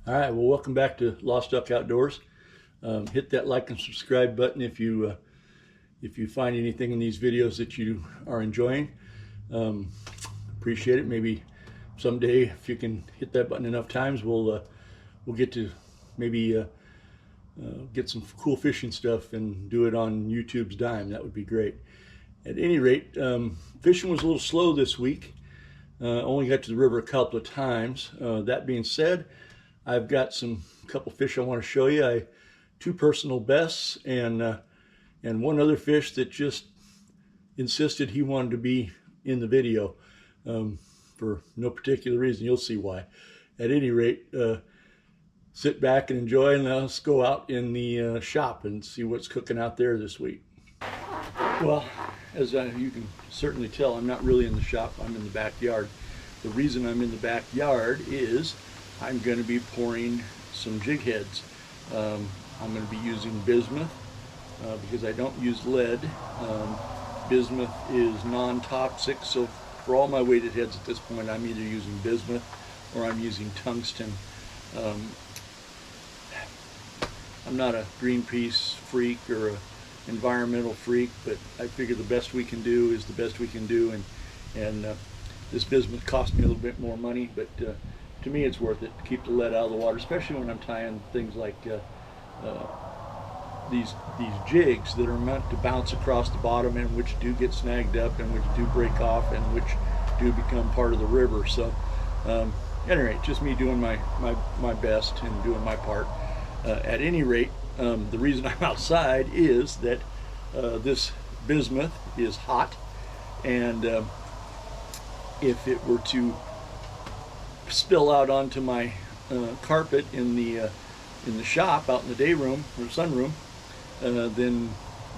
All right, well, welcome back to Lost Duck Outdoors. Hit that like and subscribe button if you find anything in these videos that you are enjoying. Um, Appreciate it. Maybe someday, if you can hit that button enough times, we'll get to maybe get some cool fishing stuff and do it on YouTube's dime. That would be great. At any rate, fishing was a little slow this week. Only got to the river a couple of times. That being said, I've got some couple fish I want to show you. Two personal bests and one other fish that just insisted he wanted to be in the video for no particular reason. You'll see why. At any rate, sit back and enjoy, and let's go out in the shop and see what's cooking out there this week. Well, as you can certainly tell, I'm not really in the shop. I'm in the backyard. The reason I'm in the backyard is I'm going to be pouring some jig heads. I'm going to be using bismuth because I don't use lead. Bismuth is non-toxic, so for all my weighted heads at this point, I'm either using bismuth or I'm using tungsten. I'm not a Greenpeace freak or a environmental freak, but I figure the best we can do is the best we can do, and this bismuth cost me a little bit more money, but to me it's worth it to keep the lead out of the water, especially when I'm tying things like these jigs that are meant to bounce across the bottom and which do get snagged up and which do break off and which do become part of the river. So at any rate, just me doing my best and doing my part. At any rate, the reason I'm outside is that this bismuth is hot, and if it were to spill out onto my carpet in the shop out in the day room or sunroom, then,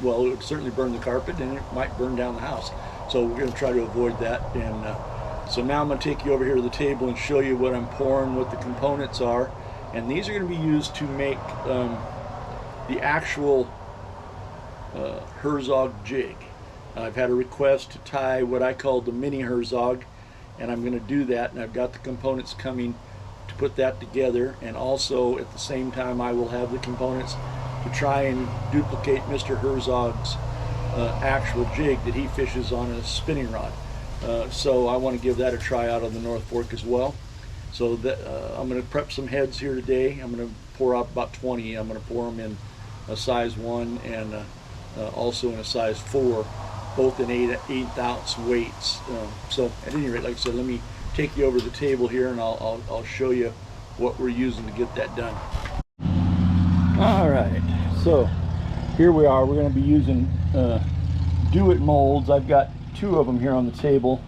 well, it would certainly burn the carpet and it might burn down the house. So we're going to try to avoid that. And so now I'm going to take you over here to the table and show you what I'm pouring, what the components are. And these are going to be used to make the actual Herzog jig. I've had a request to tie what I call the mini Herzog, and I'm going to do that, and I've got the components coming to put that together, and also at the same time I will have the components to try and duplicate Mr. Herzog's actual jig that he fishes on a spinning rod. So I want to give that a try out on the North Fork as well. So that, I'm going to prep some heads here today. I'm going to pour out about 20. I'm going to pour them in a size 1 and also in a size 4, both in 8 ounce weights. So at any rate, like I said, let me take you over to the table here and I'll show you what we're using to get that done. All right, so here we are. We're going to be using Do-It molds. I've got 2 of them here on the table.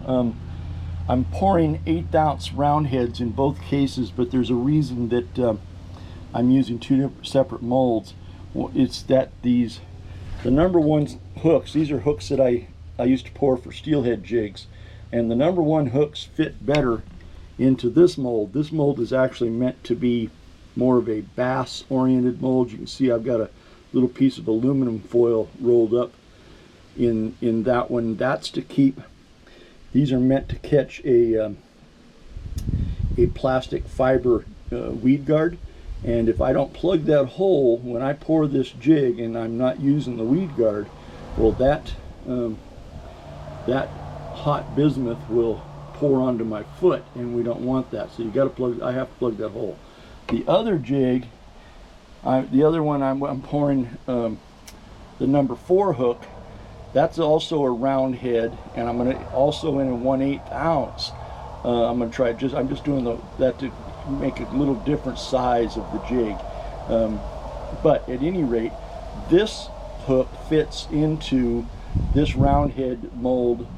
I'm pouring 8 ounce round heads in both cases, but there's a reason that I'm using 2 separate molds. It's that the number 1 hooks, these are hooks that I used to pour for steelhead jigs, and the number 1 hooks fit better into this mold. This mold is actually meant to be more of a bass oriented mold. You can see I've got a little piece of aluminum foil rolled up in that one. That's to keep, these are meant to catch a plastic fiber weed guard, and if I don't plug that hole when I pour this jig and I'm not using the weed guard, well, that hot bismuth will pour onto my foot, and we don't want that. So you got to plug, I have to plug that hole. The other jig, the other one I'm pouring the number 4 hook. That's also a round head, and I'm going to also in a 1/8 ounce. I'm going to try I'm just doing that to make a little different size of the jig. But at any rate, this hook fits into this round head mold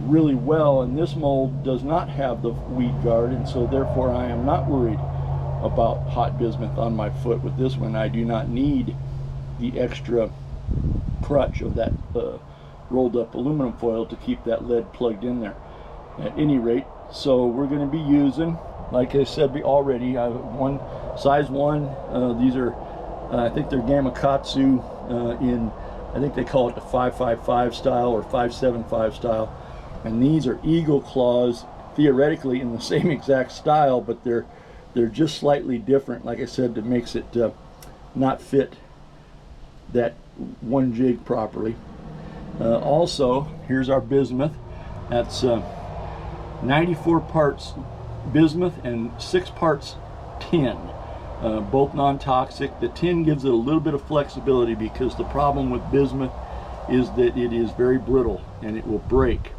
really well, and this mold does not have the weed guard, and so therefore I am not worried about hot bismuth on my foot with this one. I do not need the extra crutch of that rolled up aluminum foil to keep that lead plugged in there. At any rate, so we're going to be using, like I said already, I have size 1. These are I think they're Gamakatsu in, I think they call it the 555 style or 575 style, and these are eagle claws, theoretically in the same exact style, but they're they're just slightly different. Like I said, that makes it not fit that one jig properly. Also, here's our bismuth. That's 94 parts bismuth and 6 parts tin, both non-toxic. The tin gives it a little bit of flexibility because the problem with bismuth is that it is very brittle and it will break.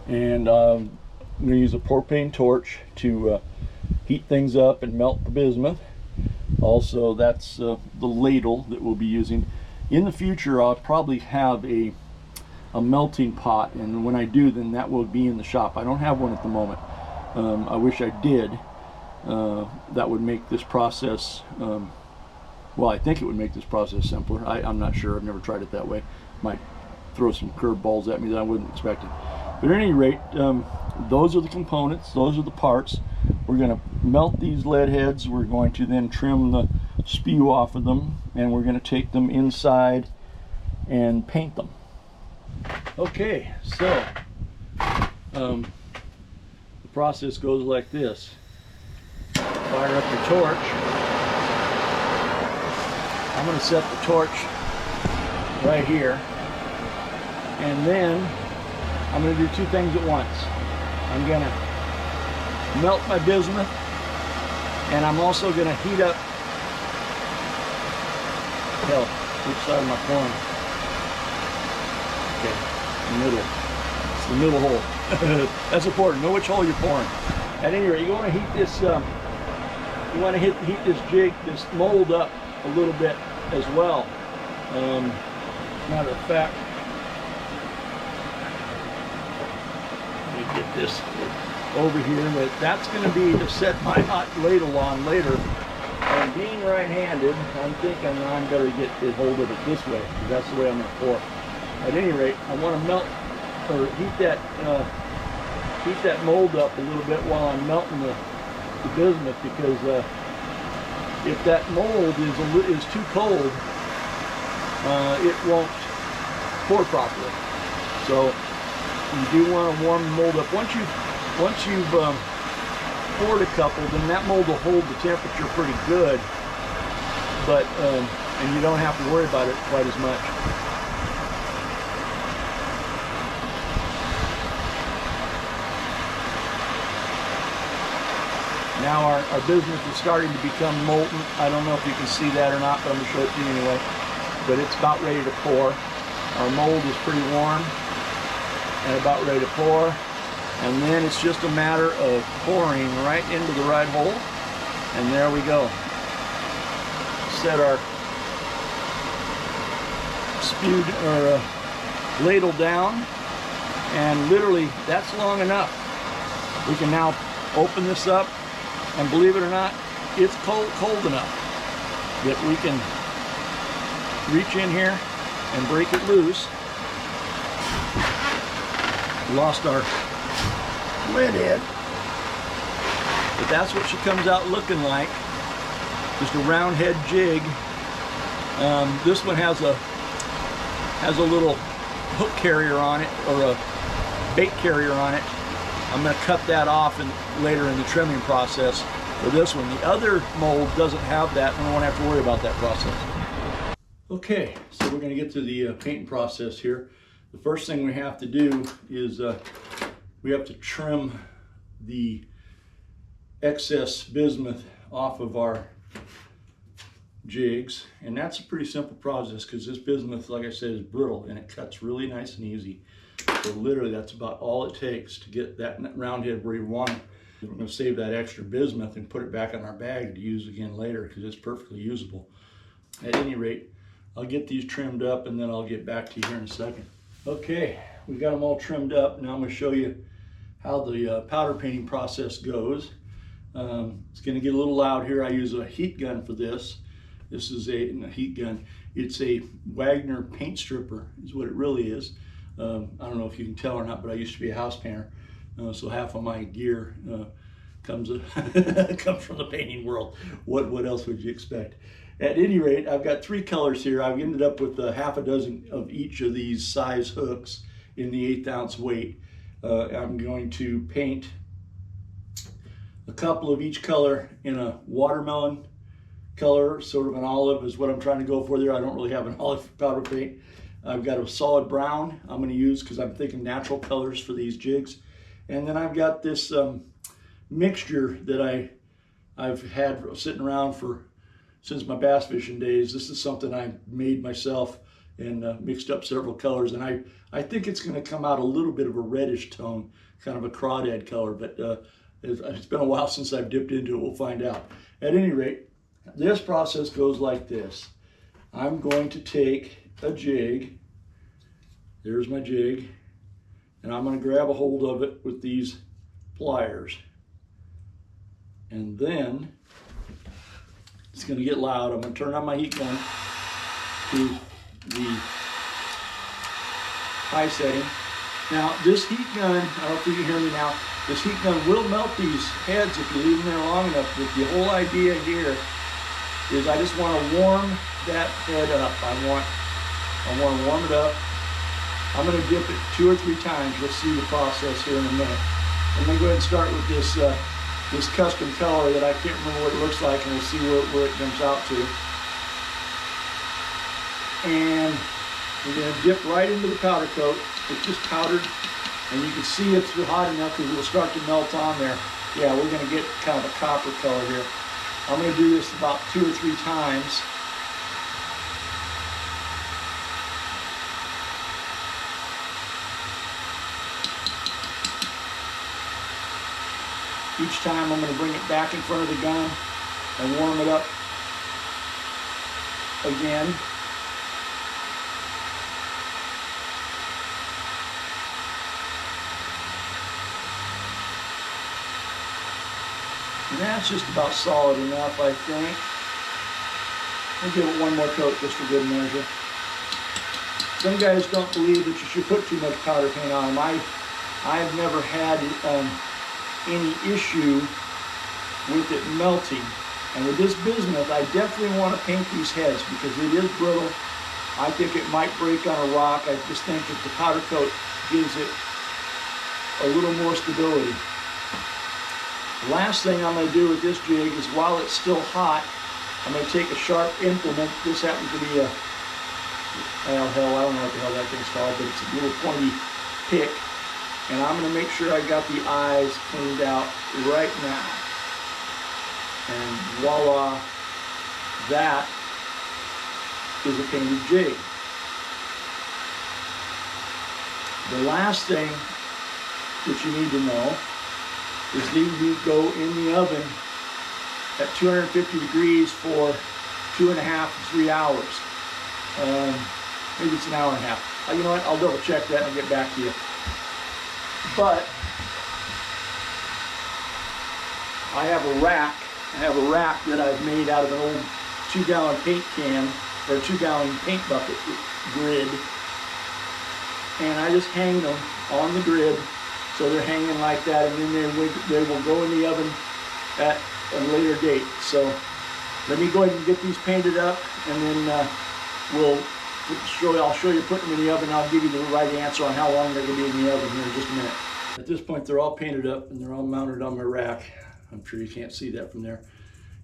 And I'm going to use a propane torch to heat things up and melt the bismuth. Also, that's the ladle that we'll be using. In the future, I'll probably have a melting pot, and when I do, then that will be in the shop. I don't have one at the moment. I wish I did. That would make this process, well, I think it would make this process simpler. I'm not sure. I've never tried it that way. Might throw some curveballs at me that I wouldn't expect it. But at any rate, those are the components. Those are the parts. We're going to melt these lead heads. We're going to then trim the spew off of them, and we're going to take them inside and paint them. Okay, so the process goes like this. Fire up your torch. I'm going to set the torch right here, and then I'm going to do two things at once. I'm going to melt my bismuth, and I'm also going to heat up, hell, which side am I pouring? Okay, the middle. It's the middle hole. That's important. Know which hole you're pouring. At any rate, you want to heat this. You want to heat this jig, this mold up a little bit as well. Matter of fact, let me get this over here. But that's going to be to set my hot ladle on later. And being right-handed, I'm thinking I'm going to get a hold of it this way, because that's the way I'm going to pour. At any rate, I want to melt or heat that mold up a little bit while I'm melting the bismuth, because if that mold is too cold, it won't pour properly. So you do want to warm the mold up. Once you've poured a couple, then that mold will hold the temperature pretty good, but and you don't have to worry about it quite as much. Now our bismuth is starting to become molten. I don't know if you can see that or not, but I'm going to show it to you anyway. But it's about ready to pour. Our mold is pretty warm and about ready to pour. And then it's just a matter of pouring right into the right hole. And there we go. Set our spewed or ladle down. And literally, that's long enough. We can now open this up. And believe it or not, it's cold enough that we can reach in here and break it loose. Lost our lead head, but that's what she comes out looking like. Just a round head jig. This one has a little hook carrier on it, or a bait carrier on it. I'm going to cut that off later in the trimming process for this one. The other mold doesn't have that, and I won't have to worry about that process. Okay, so we're going to get to the painting process here. The first thing we have to do is we have to trim the excess bismuth off of our jigs, and that's a pretty simple process because this bismuth, like I said, is brittle and it cuts really nice and easy. So literally that's about all it takes to get that round head where you want it. We're going to save that extra bismuth and put it back in our bag to use again later because it's perfectly usable. At any rate, I'll get these trimmed up and then I'll get back to you here in a second. Okay, we've got them all trimmed up. Now I'm going to show you how the powder painting process goes. It's going to get a little loud here. I use a heat gun for this. This is a heat gun. It's a Wagner paint stripper is what it really is. I don't know if you can tell or not, but I used to be a house painter, so half of my gear comes from the painting world. What else would you expect? At any rate, I've got 3 colors here. I've ended up with half a dozen of each of these size hooks in the 1/8 ounce weight. I'm going to paint a couple of each color in a watermelon color, sort of an olive is what I'm trying to go for there. I don't really have an olive powder paint. I've got a solid brown I'm going to use because I'm thinking natural colors for these jigs. And then I've got this mixture that I've had sitting around since my bass fishing days. This is something I made myself and mixed up several colors, and I think it's going to come out a little bit of a reddish tone, kind of a crawdad color, but it's been a while since I've dipped into it. We'll find out. At any rate, this process goes like this. I'm going to take a jig. There's my jig, and I'm going to grab a hold of it with these pliers, and then it's going to get loud. I'm going to turn on my heat gun to the high setting. Now this heat gun, I don't know if you can hear me now, this heat gun will melt these heads if you leave them there long enough, but the whole idea here is I just want to warm that head up. I want to warm it up. I'm going to dip it 2 or 3 times. You'll see the process here in a minute. I'm going to go ahead and start with this this custom color that I can't remember what it looks like, and we'll see where it comes out to. And we're going to dip right into the powder coat. It's just powdered, and you can see it's hot enough because it'll start to melt on there. Yeah, we're going to get kind of a copper color here. I'm going to do this about 2 or 3 times. Each time I'm going to bring it back in front of the gun and warm it up again. And that's just about solid enough, I think. We'll give it one more coat just for good measure. Some guys don't believe that you should put too much powder paint on them. I've never had any issue with it melting. And with this bismuth, I definitely want to paint these heads because it is brittle. I think it might break on a rock. I just think that the powder coat gives it a little more stability. The last thing I'm going to do with this jig is, while it's still hot, I'm going to take a sharp implement. This happens to be I don't know what the hell that thing's called, but it's a little pointy pick. And I'm going to make sure I got the eyes cleaned out right now. And voila, that is a painted jig. The last thing that you need to know is these need to go in the oven at 250 degrees for 2.5 to 3 hours. Maybe it's an hour and a half. You know what? I'll double check that and get back to you. But I have a rack. That I've made out of an old 2-gallon paint can, or 2-gallon paint bucket grid, and I just hang them on the grid so they're hanging like that, and then they will go in the oven at a later date. So let me go ahead and get these painted up, and then I'll show you putting them in the oven. I'll give you the right answer on how long they're going to be in the oven here in just a minute. At this point, they're all painted up and they're all mounted on my rack. I'm sure you can't see that from there.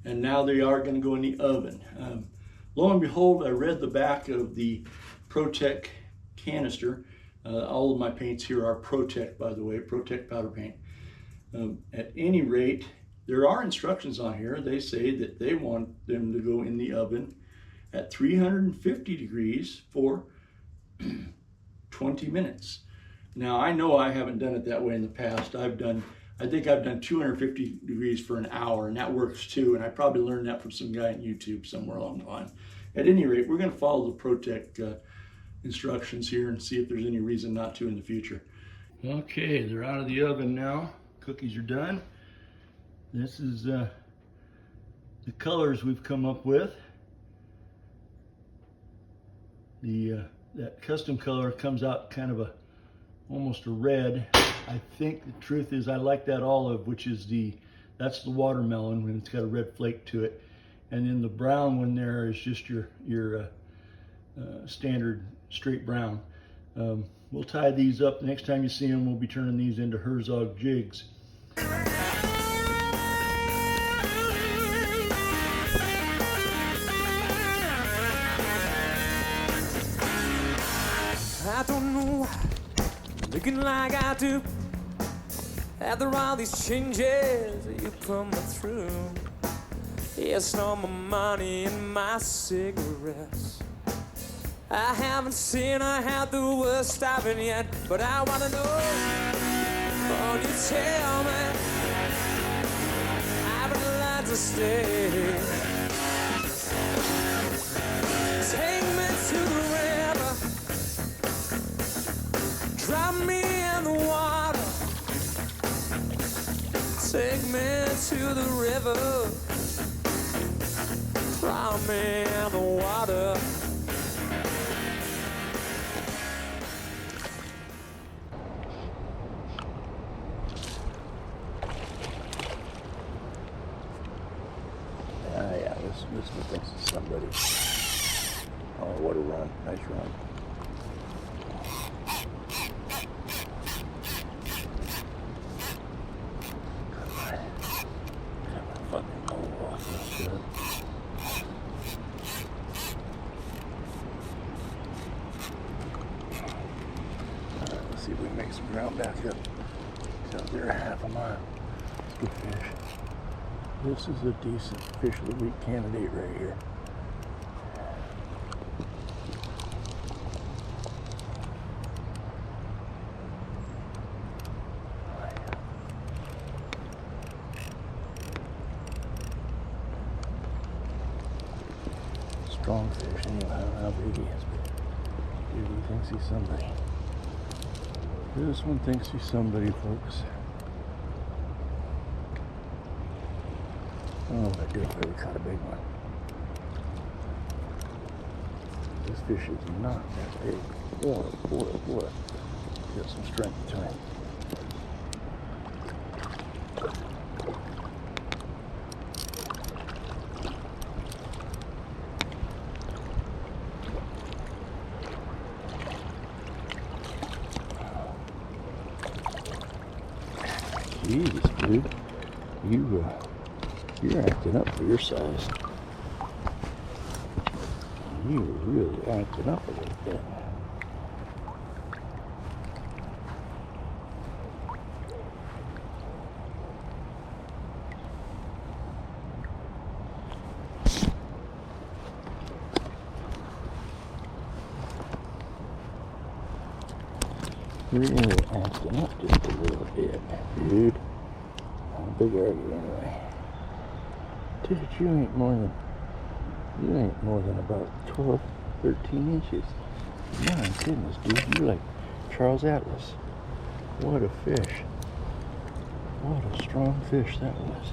And now they are going to go in the oven. Lo and behold, I read the back of the ProTech canister. All of my paints here are ProTech, by the way, ProTech powder paint. At any rate, there are instructions on here. They say that they want them to go in the oven at 350 degrees for 20 minutes. Now, I know I haven't done it that way in the past. I think I've done 250 degrees for an hour, and that works too. And I probably learned that from some guy on YouTube somewhere along the line. At any rate, we're going to follow the ProTech instructions here and see if there's any reason not to in the future. Okay, they're out of the oven now. Cookies are done. This is the colors we've come up with. That custom color comes out kind of almost a red. I think the truth is I like that olive, which is that's the watermelon when it's got a red flake to it. And then the brown one there is just your standard straight brown. We'll tie these up. Next time you see them, we'll be turning these into Herzog jigs. I don't know why, looking like I do. After all these changes you put me through, yes, all my money and my cigarettes. I haven't seen I had the worst of it yet, but I wanna know, won't you tell me I would like to stay. Take me to the river, drop me in the water. Take me to the river, drop me in the water. Yeah, this one thinks it's somebody. Oh, what a run. Nice run. Fucking move off this shit. Alright, let's see if we can make some ground back up. It's out there half a mile. It's good fish. This is a decent fish of the week candidate right here. Strong fish, anyway, I don't know how big he is, but dude, he thinks he's somebody. This one thinks he's somebody, folks. I don't know what I'd do if I ever caught a big one. This fish is not that big. Boy. Got some strength to him. Jeez, dude. You're acting up for your size. You're really acting up a little bit. You're really acting up just a little bit, dude. How big are you anyway? Dude, you ain't more than about 12, 13 inches. My goodness, dude, you're like Charles Atlas. What a fish. What a strong fish that was.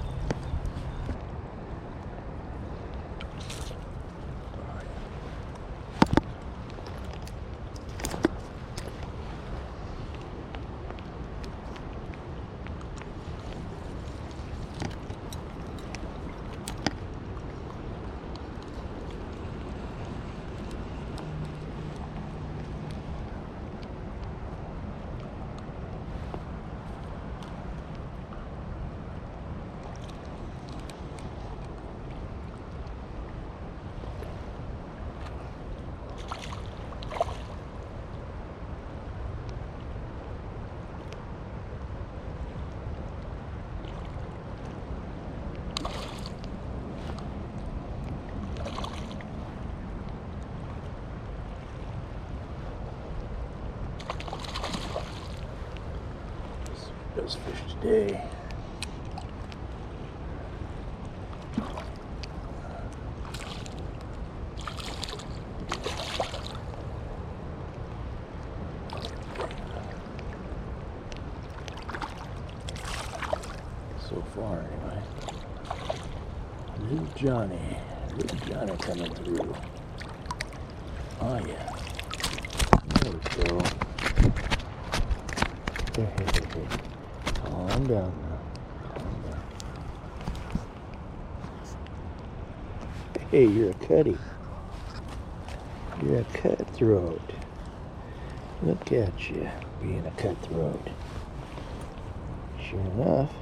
Best fish today. So far, anyway. Little Johnny coming through. Oh yeah. There we go. Hey. Calm down now. Calm down. Hey, you're a cutty. You're a cutthroat. Look at you being a cutthroat. Sure enough.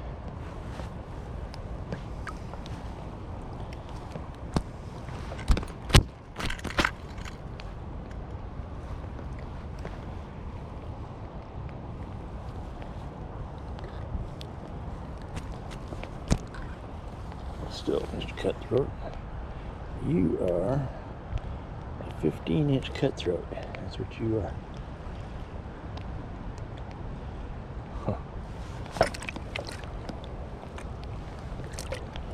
still, Mr. Cutthroat. You are a 15-inch cutthroat. That's what you are. Huh.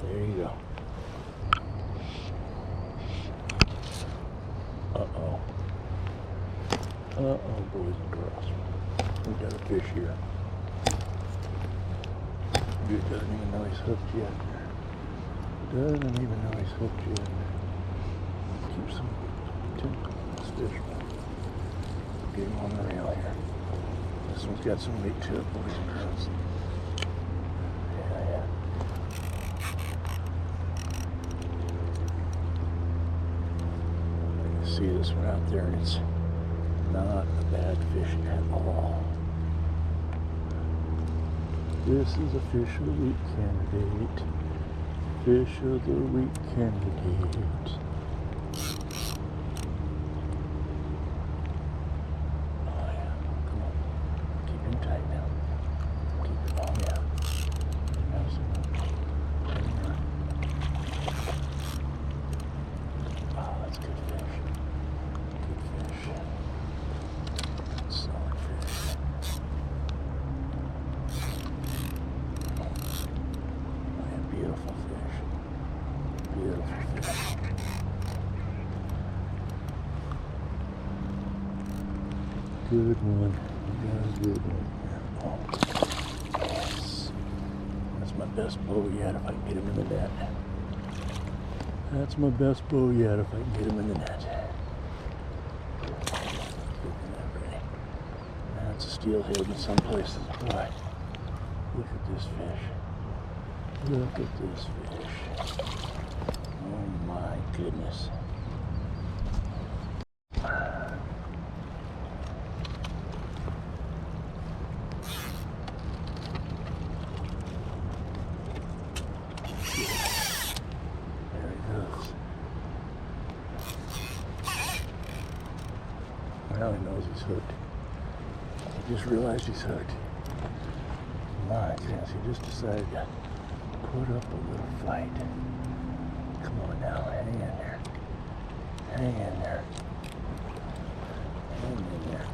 There you go. Uh-oh. Uh-oh, boys and girls. We got a fish here. Dude doesn't even know he's hooked yet. Doesn't even know he's hooked yet. Keep some tentacle on this fish. Get him on the reel here. This one's got some weight to it, boys and girls. Yeah. You can see this one out there, and it's not a bad fish at all. This is a fish of the week candidate. Fish of the week candidate. Oh yeah, come on. Keep him tight now. Keep him, oh yeah. Nice enough. Oh, that's good fish. Good fish. Solid fish. Beautiful fish. Beautiful fish. Good one. You got a good one. Oh, yes. That's my best bow yet if I can get him in the net. That's my best bow yet if I can get him in the net. That's a steelhead in some places. Boy, look at this fish. Look at this fish. Oh my goodness. There he goes. Now he knows he's hooked. He just realized he's hooked. My goodness, he just decided to put up a little fight. Come on now, hang in there. Hang in there. Hang in there.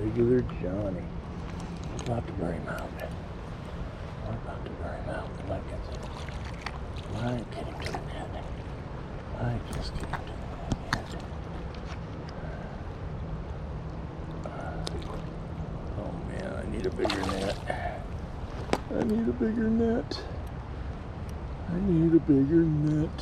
Regular Johnny. We're about to bury him out. We're about to bury him out. Come on, get it. I ain't getting to the net. I just getting to the net. Oh man, I need a bigger net. I need a bigger net. I need a bigger net.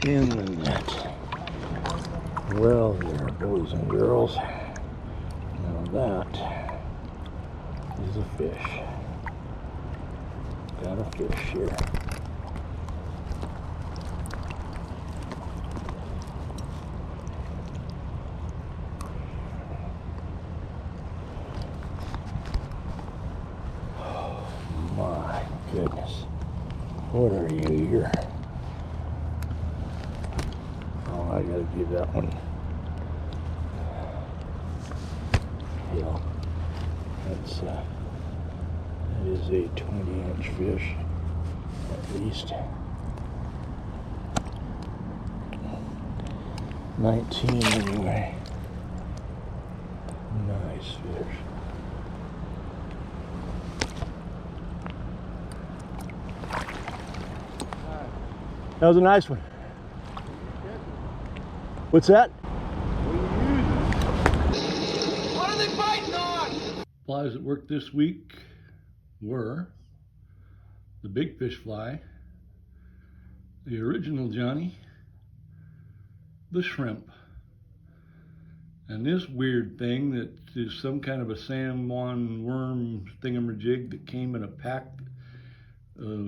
In the net. Well there, boys and girls. Now that is a fish. Got a fish here. Oh my goodness. What are you here? I gotta give that one. Yeah, that is a 20-inch fish, at least. 19 anyway. Nice fish. That was a nice one. What's that? What are they biting on? Flies that worked this week were the big fish fly, the original Johnny, the shrimp, and this weird thing that is some kind of a salmon worm thingamajig that came in a pack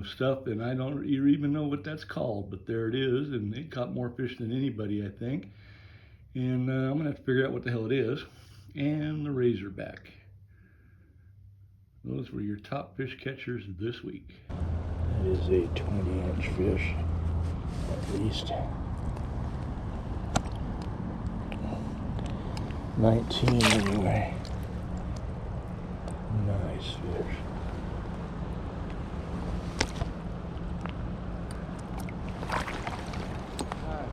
stuff, and I don't even know what that's called, but there it is, and it caught more fish than anybody, I think. And I'm gonna have to figure out what the hell it is. And the razorback. Those were your top fish catchers this week. That is a 20-inch fish, at least. 19 anyway. Nice fish.